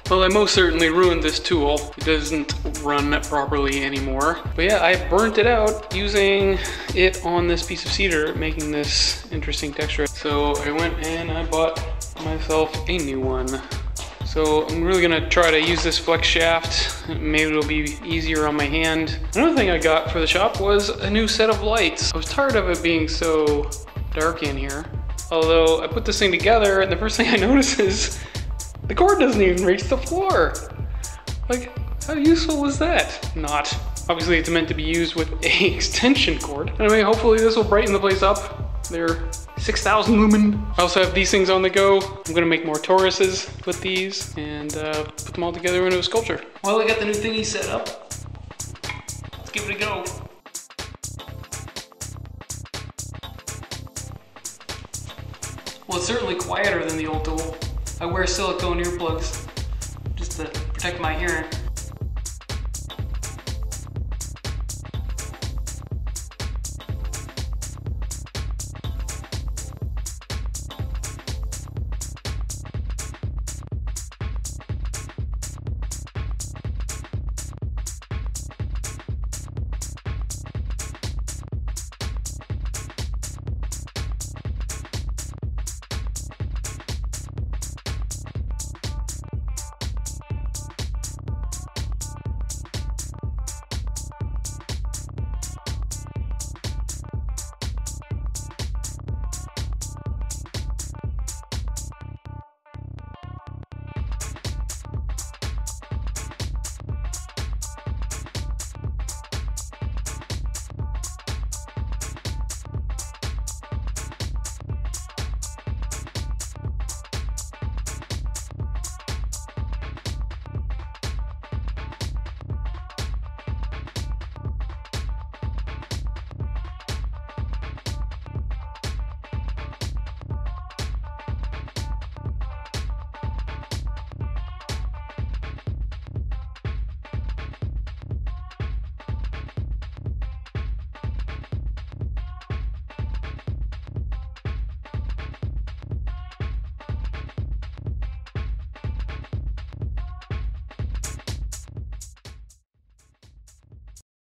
Well, I most certainly ruined this tool. It doesn't run properly anymore. But yeah, I burnt it out using it on this piece of cedar, making this interesting texture. So I went and I bought myself a new one. So I'm really gonna try to use this flex shaft. Maybe it'll be easier on my hand. Another thing I got for the shop was a new set of lights. I was tired of it being so dark in here. Although I put this thing together and the first thing I notice is the cord doesn't even reach the floor. Like, how useful was that? Not. Obviously it's meant to be used with a extension cord. Anyway, hopefully this will brighten the place up. They're 6,000 lumen. I also have these things on the go. I'm gonna make more Tauruses with these and put them all together into a sculpture. Well, I got the new thingy set up. Let's give it a go. Well, it's certainly quieter than the old tool. I wear silicone earplugs just to protect my hearing.